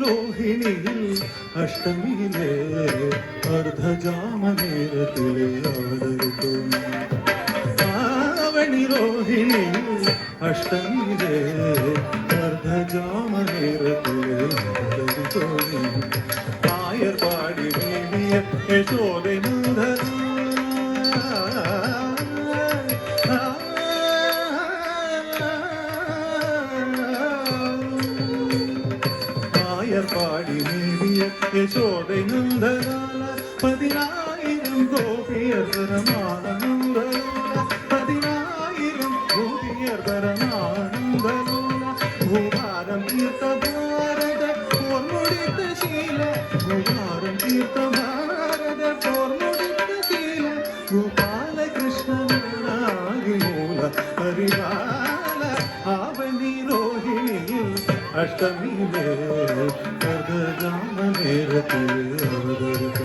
രോഹിണിയിൽ അഷ്ടമിയിലെ അർദ്ധജാമനേരത്തിലെ ആദരിക്കും ആവണി രോഹിണിയിൽ അഷ്ടമിയിലെ അർദ്ധജാമനേരത്തിലെ ആദരിക്കും ആയർ പാടി നേടിയ യശോദനന്ദന പാടി നേടിയ യശോദനന്ദനാല 10,000 ഗോപിയർ പരമാനന്ദലോല 10,000 ഗോപിയർ പരമാനന്ദലോല ഭൂഭാരം തീർത്ത ഭാരത പോർമുടിത്ത ശീല ഭൂഭാരം തീർത്ത ഭാരത പോർമുടിത്ത ശീല ഗോപാലകൃഷ്ണനാരിമൂല പരിപാല ആവണി രോഹിണിയിൽ അഷ്ടമിയിലെ അർദ്ധജാമനേരത്തിൽ അവതരിക്കും